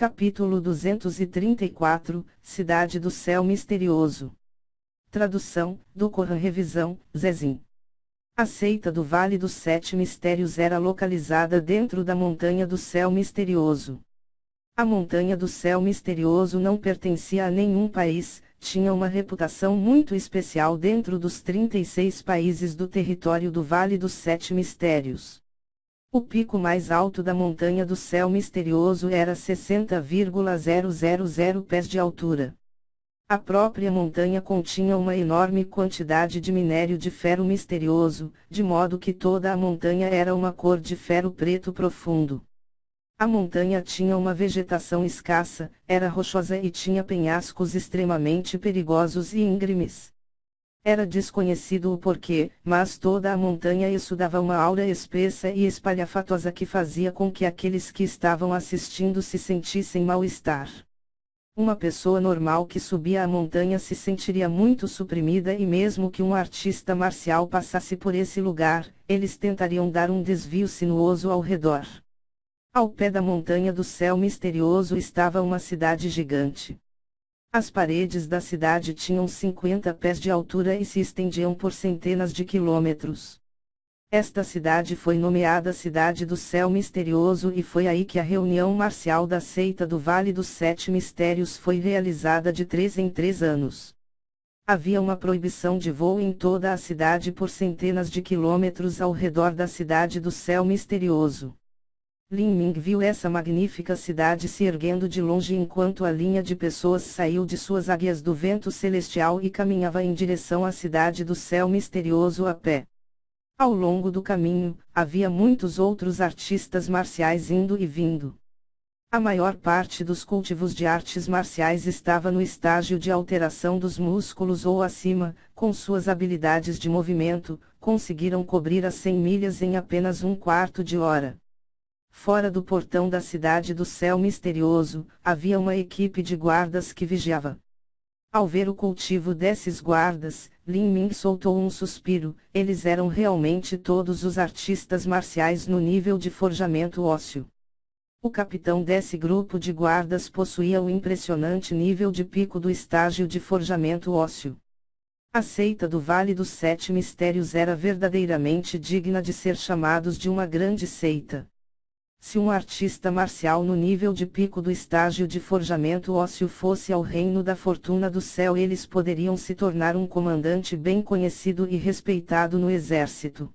Capítulo 234, Cidade do Céu Misterioso. Tradução, do Corã Revisão, Zezim. A seita do Vale dos Sete Mistérios era localizada dentro da Montanha do Céu Misterioso. A Montanha do Céu Misterioso não pertencia a nenhum país, tinha uma reputação muito especial dentro dos 36 países do território do Vale dos Sete Mistérios. O pico mais alto da Montanha do Céu Misterioso era 60,000 pés de altura. A própria montanha continha uma enorme quantidade de minério de ferro misterioso, de modo que toda a montanha era uma cor de ferro preto profundo. A montanha tinha uma vegetação escassa, era rochosa e tinha penhascos extremamente perigosos e íngremes. Era desconhecido o porquê, mas toda a montanha exudava uma aura espessa e espalhafatosa que fazia com que aqueles que estavam assistindo se sentissem mal-estar. Uma pessoa normal que subia a montanha se sentiria muito suprimida e mesmo que um artista marcial passasse por esse lugar, eles tentariam dar um desvio sinuoso ao redor. Ao pé da Montanha do Céu Misterioso estava uma cidade gigante. As paredes da cidade tinham 50 pés de altura e se estendiam por centenas de quilômetros. Esta cidade foi nomeada Cidade do Céu Misterioso e foi aí que a reunião marcial da seita do Vale dos Sete Mistérios foi realizada de 3 em 3 anos. Havia uma proibição de voo em toda a cidade por centenas de quilômetros ao redor da Cidade do Céu Misterioso. Lin Ming viu essa magnífica cidade se erguendo de longe enquanto a linha de pessoas saiu de suas águias do vento celestial e caminhava em direção à Cidade do Céu Misterioso a pé. Ao longo do caminho, havia muitos outros artistas marciais indo e vindo. A maior parte dos cultivos de artes marciais estava no estágio de alteração dos músculos ou acima, com suas habilidades de movimento, conseguiram cobrir as 100 milhas em apenas um quarto de hora. Fora do portão da Cidade do Céu Misterioso, havia uma equipe de guardas que vigiava. Ao ver o cultivo desses guardas, Lin Ming soltou um suspiro, eles eram realmente todos os artistas marciais no nível de forjamento ósseo. O capitão desse grupo de guardas possuía o impressionante nível de pico do estágio de forjamento ósseo. A seita do Vale dos Sete Mistérios era verdadeiramente digna de ser chamados de uma grande seita. Se um artista marcial no nível de pico do estágio de forjamento ósseo fosse ao reino da fortuna do céu, eles poderiam se tornar um comandante bem conhecido e respeitado no exército.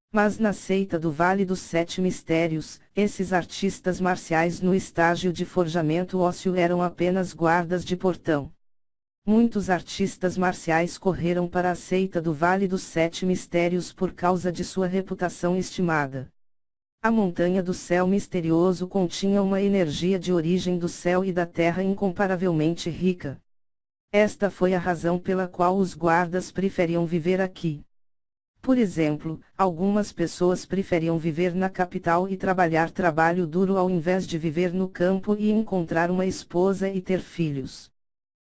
Mas na seita do Vale dos Sete Mistérios, esses artistas marciais no estágio de forjamento ósseo eram apenas guardas de portão. Muitos artistas marciais correram para a seita do Vale dos Sete Mistérios por causa de sua reputação estimada. A Montanha do Céu Misterioso continha uma energia de origem do céu e da terra incomparavelmente rica. Esta foi a razão pela qual os guardas preferiam viver aqui. Por exemplo, algumas pessoas preferiam viver na capital e trabalhar trabalho duro ao invés de viver no campo e encontrar uma esposa e ter filhos.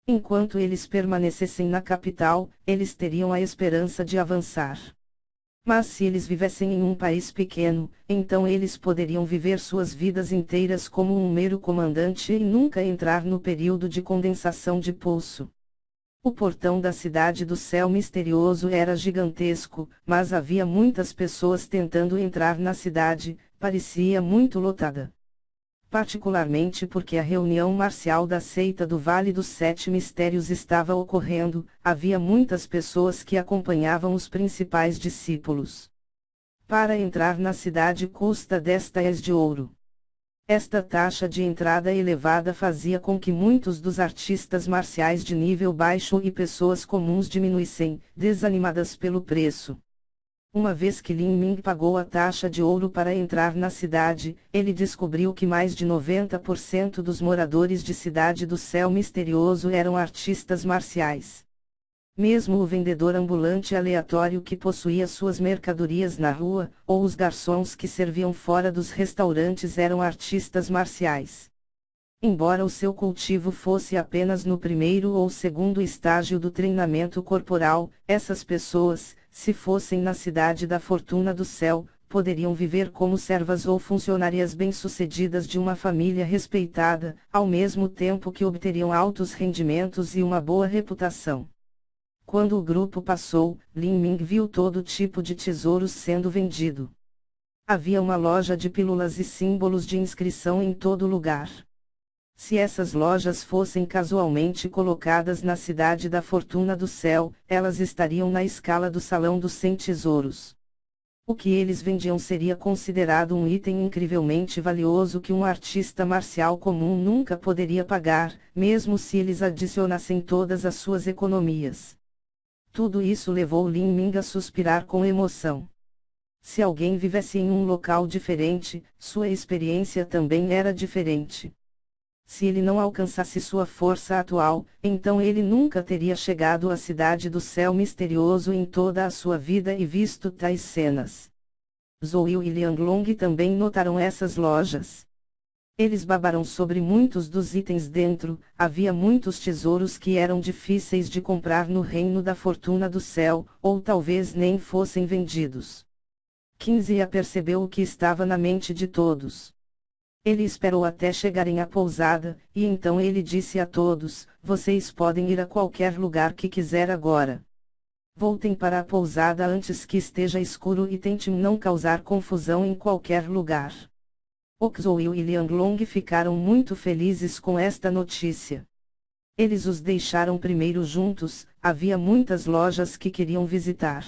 Enquanto eles permanecessem na capital, eles teriam a esperança de avançar. Mas se eles vivessem em um país pequeno, então eles poderiam viver suas vidas inteiras como um mero comandante e nunca entrar no período de condensação de poço. O portão da Cidade do Céu Misterioso era gigantesco, mas havia muitas pessoas tentando entrar na cidade, parecia muito lotada. Particularmente porque a reunião marcial da seita do Vale dos Sete Mistérios estava ocorrendo, havia muitas pessoas que acompanhavam os principais discípulos. Para entrar na cidade custa 10 taels de ouro. Esta taxa de entrada elevada fazia com que muitos dos artistas marciais de nível baixo e pessoas comuns diminuíssem, desanimadas pelo preço. Uma vez que Lin Ming pagou a taxa de ouro para entrar na cidade, ele descobriu que mais de 90% dos moradores de Cidade do Céu Misterioso eram artistas marciais. Mesmo o vendedor ambulante aleatório que possuía suas mercadorias na rua, ou os garçons que serviam fora dos restaurantes eram artistas marciais. Embora o seu cultivo fosse apenas no primeiro ou segundo estágio do treinamento corporal, essas pessoas, se fossem na Cidade da Fortuna do Céu, poderiam viver como servas ou funcionárias bem-sucedidas de uma família respeitada, ao mesmo tempo que obteriam altos rendimentos e uma boa reputação. Quando o grupo passou, Lin Ming viu todo tipo de tesouros sendo vendido. Havia uma loja de pílulas e símbolos de inscrição em todo lugar. Se essas lojas fossem casualmente colocadas na cidade da Fortuna do Céu, elas estariam na escala do Salão dos 100 Tesouros. O que eles vendiam seria considerado um item incrivelmente valioso que um artista marcial comum nunca poderia pagar, mesmo se eles adicionassem todas as suas economias. Tudo isso levou Lin Ming a suspirar com emoção. Se alguém vivesse em um local diferente, sua experiência também era diferente. Se ele não alcançasse sua força atual, então ele nunca teria chegado à cidade do céu misterioso em toda a sua vida e visto tais cenas. Zhou e Lianglong também notaram essas lojas. Eles babaram sobre muitos dos itens dentro, havia muitos tesouros que eram difíceis de comprar no reino da Fortuna do Céu, ou talvez nem fossem vendidos. Qinzia percebeu o que estava na mente de todos. Ele esperou até chegarem à pousada, e então ele disse a todos: vocês podem ir a qualquer lugar que quiser agora. Voltem para a pousada antes que esteja escuro e tentem não causar confusão em qualquer lugar. Zhou e Lianglong ficaram muito felizes com esta notícia. Eles os deixaram primeiro juntos, havia muitas lojas que queriam visitar.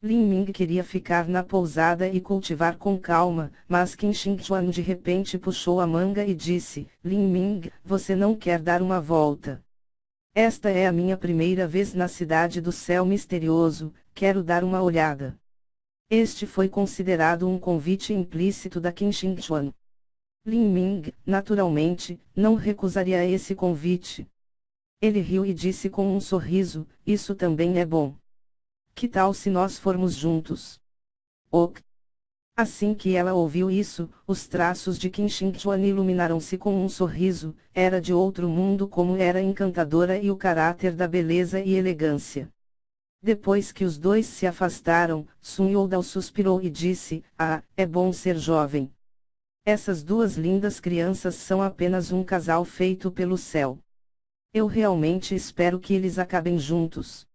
Lin Ming queria ficar na pousada e cultivar com calma, mas Qin Shengchuan de repente puxou a manga e disse: Lin Ming, você não quer dar uma volta? Esta é a minha primeira vez na cidade do céu misterioso, quero dar uma olhada. Este foi considerado um convite implícito da Qin Shengchuan. Lin Ming, naturalmente, não recusaria esse convite. Ele riu e disse com um sorriso: isso também é bom. Que tal se nós formos juntos? Ok. Assim que ela ouviu isso, os traços de Qin Shengchuan iluminaram-se com um sorriso, era de outro mundo como era encantadora e o caráter da beleza e elegância. Depois que os dois se afastaram, Sun Youdao suspirou e disse: ah, é bom ser jovem. Essas duas lindas crianças são apenas um casal feito pelo céu. Eu realmente espero que eles acabem juntos.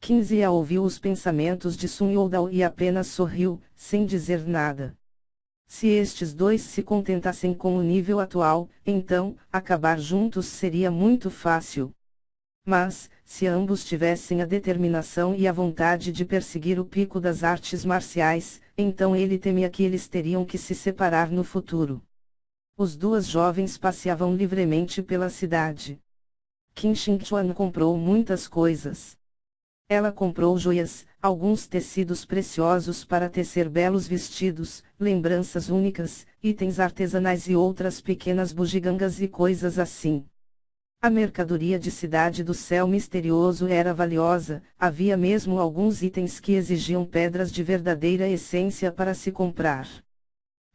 Qinzia ouviu os pensamentos de Sun Youdao e apenas sorriu, sem dizer nada. Se estes dois se contentassem com o nível atual, então, acabar juntos seria muito fácil. Mas, se ambos tivessem a determinação e a vontade de perseguir o pico das artes marciais, então ele temia que eles teriam que se separar no futuro. Os duas jovens passeavam livremente pela cidade. Qin Shengchuan comprou muitas coisas. Ela comprou joias, alguns tecidos preciosos para tecer belos vestidos, lembranças únicas, itens artesanais e outras pequenas bugigangas e coisas assim. A mercadoria de Cidade do Céu Misterioso era valiosa, havia mesmo alguns itens que exigiam pedras de verdadeira essência para se comprar.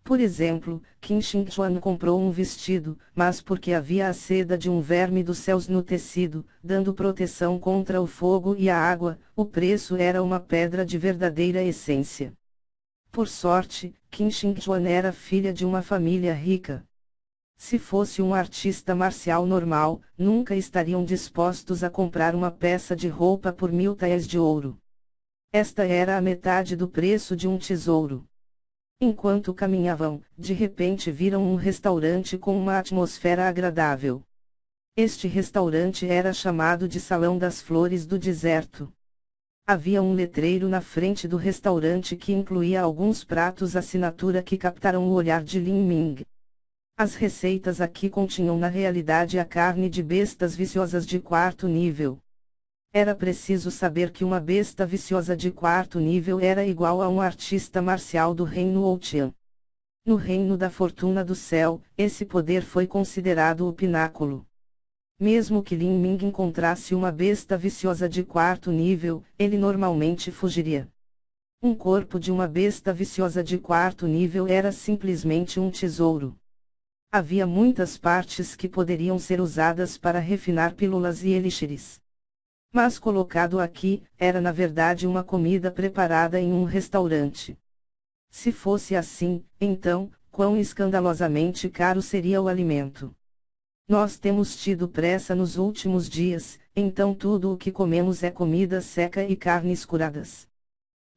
Por exemplo, Qin Shengchuan comprou um vestido, mas porque havia a seda de um verme dos céus no tecido, dando proteção contra o fogo e a água, o preço era uma pedra de verdadeira essência. Por sorte, Qin Shengchuan era filha de uma família rica. Se fosse um artista marcial normal, nunca estariam dispostos a comprar uma peça de roupa por 1000 taels de ouro. Esta era a metade do preço de um tesouro. Enquanto caminhavam, de repente viram um restaurante com uma atmosfera agradável. Este restaurante era chamado de Salão das Flores do Deserto. Havia um letreiro na frente do restaurante que incluía alguns pratos assinatura que captaram o olhar de Lin Ming. As receitas aqui continham na realidade a carne de bestas viciosas de 4º nível. Era preciso saber que uma besta viciosa de 4º nível era igual a um artista marcial do reino Ouqian. No reino da Fortuna do Céu, esse poder foi considerado o pináculo. Mesmo que Lin Ming encontrasse uma besta viciosa de 4º nível, ele normalmente fugiria. Um corpo de uma besta viciosa de 4º nível era simplesmente um tesouro. Havia muitas partes que poderiam ser usadas para refinar pílulas e elixires. Mas colocado aqui, era na verdade uma comida preparada em um restaurante. Se fosse assim, então, quão escandalosamente caro seria o alimento. Nós temos tido pressa nos últimos dias, então tudo o que comemos é comida seca e carnes curadas.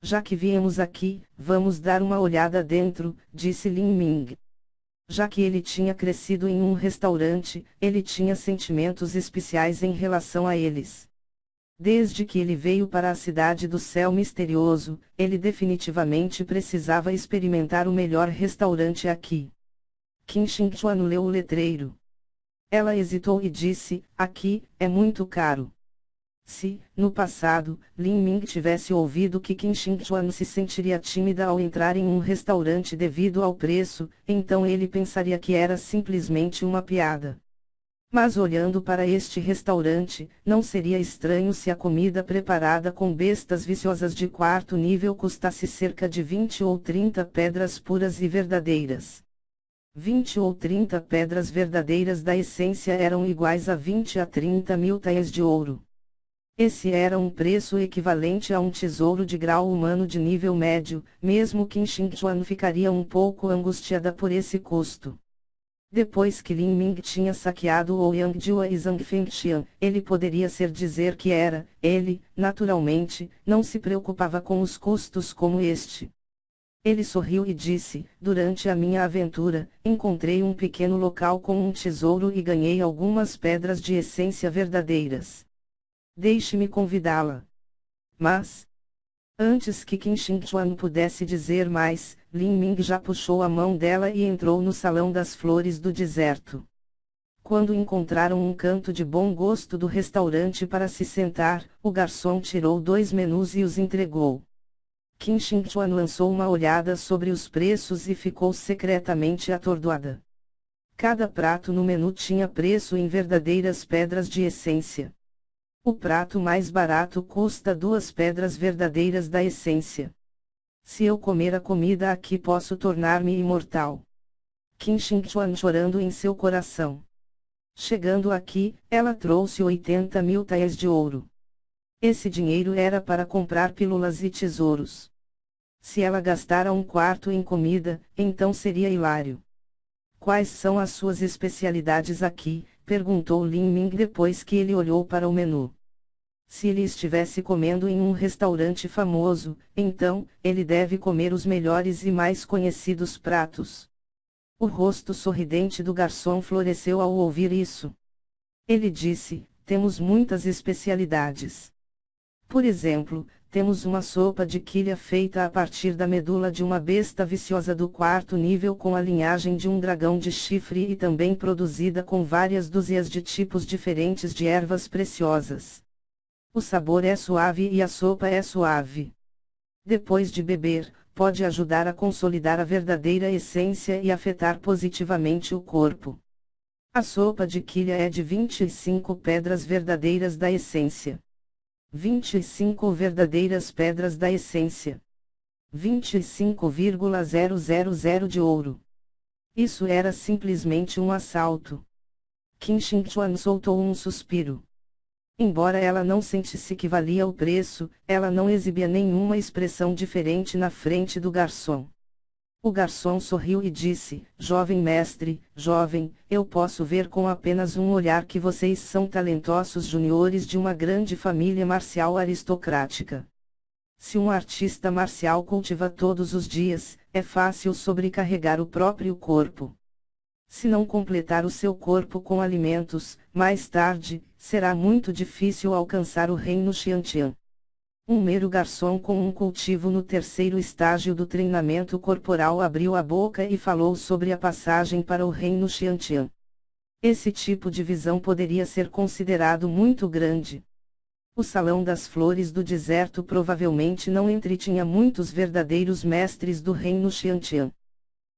Já que viemos aqui, vamos dar uma olhada dentro, disse Lin Ming. Já que ele tinha crescido em um restaurante, ele tinha sentimentos especiais em relação a eles. Desde que ele veio para a cidade do céu misterioso, ele definitivamente precisava experimentar o melhor restaurante aqui. Qin Shengchuan leu o letreiro. Ela hesitou e disse, aqui, é muito caro. Se, no passado, Lin Ming tivesse ouvido que Qin Shengchuan se sentiria tímida ao entrar em um restaurante devido ao preço, então ele pensaria que era simplesmente uma piada. Mas olhando para este restaurante, não seria estranho se a comida preparada com bestas viciosas de quarto nível custasse cerca de 20 ou 30 pedras puras e verdadeiras. 20 ou 30 pedras verdadeiras da essência eram iguais a 20 a 30 mil taias de ouro. Esse era um preço equivalente a um tesouro de grau humano de nível médio, mesmo Qin Shengchuan ficaria um pouco angustiada por esse custo. Depois que Lin Ming tinha saqueado Ouyang-Jua e Zhang Fengxian, ele poderia dizer que ele, naturalmente, não se preocupava com os custos como este. Ele sorriu e disse, durante a minha aventura, encontrei um pequeno local com um tesouro e ganhei algumas pedras de essência verdadeiras. Deixe-me convidá-la. Mas, antes que Qin Shengchuan pudesse dizer mais, Lin Ming já puxou a mão dela e entrou no salão das flores do deserto. Quando encontraram um canto de bom gosto do restaurante para se sentar, o garçom tirou 2 menus e os entregou. Qin Shengchuan lançou uma olhada sobre os preços e ficou secretamente atordoada. Cada prato no menu tinha preço em verdadeiras pedras de essência. O prato mais barato custa 2 pedras verdadeiras da essência. Se eu comer a comida aqui posso tornar-me imortal. Qin Shengchuan chorando em seu coração. Chegando aqui, ela trouxe 80 mil taias de ouro. Esse dinheiro era para comprar pílulas e tesouros. Se ela gastara um quarto em comida, então seria hilário. Quais são as suas especialidades aqui? Perguntou Lin Ming depois que ele olhou para o menu. Se ele estivesse comendo em um restaurante famoso, então, ele deve comer os melhores e mais conhecidos pratos. O rosto sorridente do garçom floresceu ao ouvir isso. Ele disse, temos muitas especialidades. Por exemplo, temos uma sopa de quilha feita a partir da medula de uma besta viciosa do 4º nível com a linhagem de um dragão de chifre e também produzida com várias dúzias de tipos diferentes de ervas preciosas. O sabor é suave e a sopa é suave. Depois de beber, pode ajudar a consolidar a verdadeira essência e afetar positivamente o corpo. A sopa de quilha é de 25 pedras verdadeiras da essência. 25 verdadeiras pedras da essência. 25,000 de ouro. Isso era simplesmente um assalto. Qin Shengchuan soltou um suspiro. Embora ela não sentisse que valia o preço, ela não exibia nenhuma expressão diferente na frente do garçom. O garçom sorriu e disse, jovem mestre, jovem, eu posso ver com apenas um olhar que vocês são talentosos juniores de uma grande família marcial aristocrática. Se um artista marcial cultiva todos os dias, é fácil sobrecarregar o próprio corpo. Se não completar o seu corpo com alimentos, mais tarde, será muito difícil alcançar o reino Xiantian. Um mero garçom com um cultivo no 3º estágio do treinamento corporal abriu a boca e falou sobre a passagem para o reino Xiantian. Esse tipo de visão poderia ser considerado muito grande. O Salão das Flores do Deserto provavelmente não entretinha muitos verdadeiros mestres do reino Xiantian.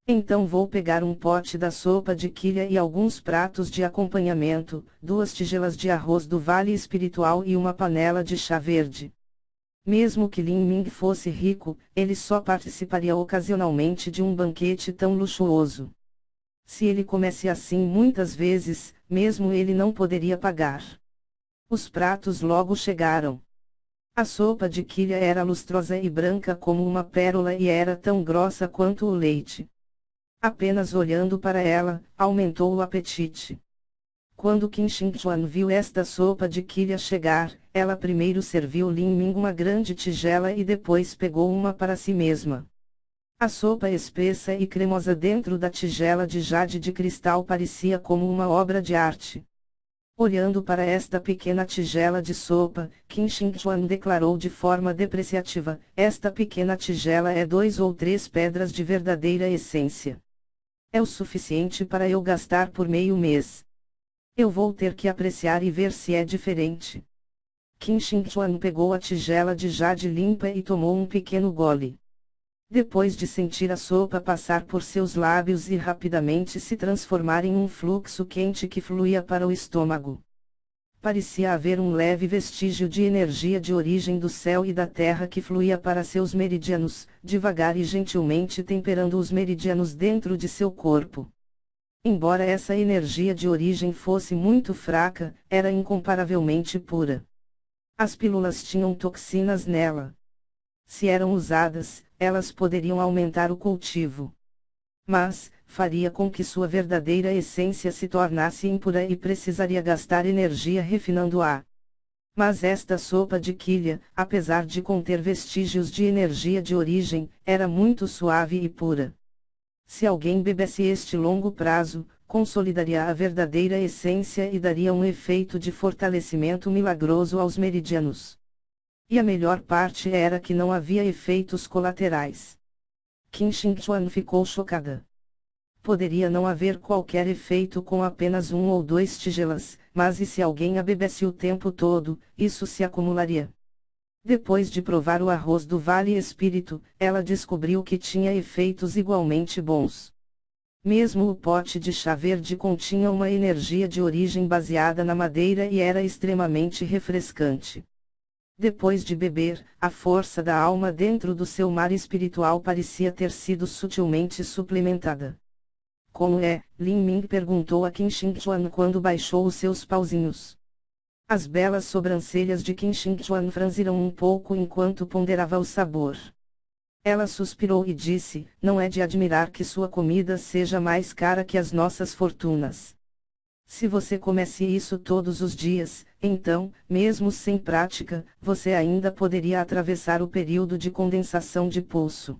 Então vou pegar um pote da sopa de quilha e alguns pratos de acompanhamento, 2 tigelas de arroz do Vale Espiritual e uma panela de chá verde. Mesmo que Lin Ming fosse rico, ele só participaria ocasionalmente de um banquete tão luxuoso. Se ele comesse assim muitas vezes, mesmo ele não poderia pagar. Os pratos logo chegaram. A sopa de quilha era lustrosa e branca como uma pérola e era tão grossa quanto o leite. Apenas olhando para ela, aumentou o apetite. Quando Qin Shi Huang viu esta sopa de quilha chegar, ela primeiro serviu Lin Ming uma grande tigela e depois pegou uma para si mesma. A sopa espessa e cremosa dentro da tigela de jade de cristal parecia como uma obra de arte. Olhando para esta pequena tigela de sopa, Qin Shi Huang declarou de forma depreciativa: esta pequena tigela é 2 ou 3 pedras de verdadeira essência. É o suficiente para eu gastar por meio mês. Eu vou ter que apreciar e ver se é diferente. Qin Shi Huang pegou a tigela de jade limpa e tomou um pequeno gole. Depois de sentir a sopa passar por seus lábios e rapidamente se transformar em um fluxo quente que fluía para o estômago. Parecia haver um leve vestígio de energia de origem do céu e da terra que fluía para seus meridianos, devagar e gentilmente temperando os meridianos dentro de seu corpo. Embora essa energia de origem fosse muito fraca, era incomparavelmente pura. As pílulas tinham toxinas nela. Se eram usadas, elas poderiam aumentar o cultivo. Mas, faria com que sua verdadeira essência se tornasse impura e precisaria gastar energia refinando-a. Mas esta sopa de quilha, apesar de conter vestígios de energia de origem, era muito suave e pura. Se alguém bebesse este longo prazo, consolidaria a verdadeira essência e daria um efeito de fortalecimento milagroso aos meridianos. E a melhor parte era que não havia efeitos colaterais. Qin Shi Huang ficou chocada. Poderia não haver qualquer efeito com apenas 1 ou 2 tigelas, mas e se alguém a bebesse o tempo todo, isso se acumularia. Depois de provar o arroz do Vale Espírito, ela descobriu que tinha efeitos igualmente bons. Mesmo o pote de chá verde continha uma energia de origem baseada na madeira e era extremamente refrescante. Depois de beber, a força da alma dentro do seu mar espiritual parecia ter sido sutilmente suplementada. Como é? Lin Ming perguntou a Qin Shi Huang quando baixou os seus pauzinhos. As belas sobrancelhas de Qin Shi Huang franziram um pouco enquanto ponderava o sabor. Ela suspirou e disse: não é de admirar que sua comida seja mais cara que as nossas fortunas. Se você comesse isso todos os dias, então, mesmo sem prática, você ainda poderia atravessar o período de condensação de pulso.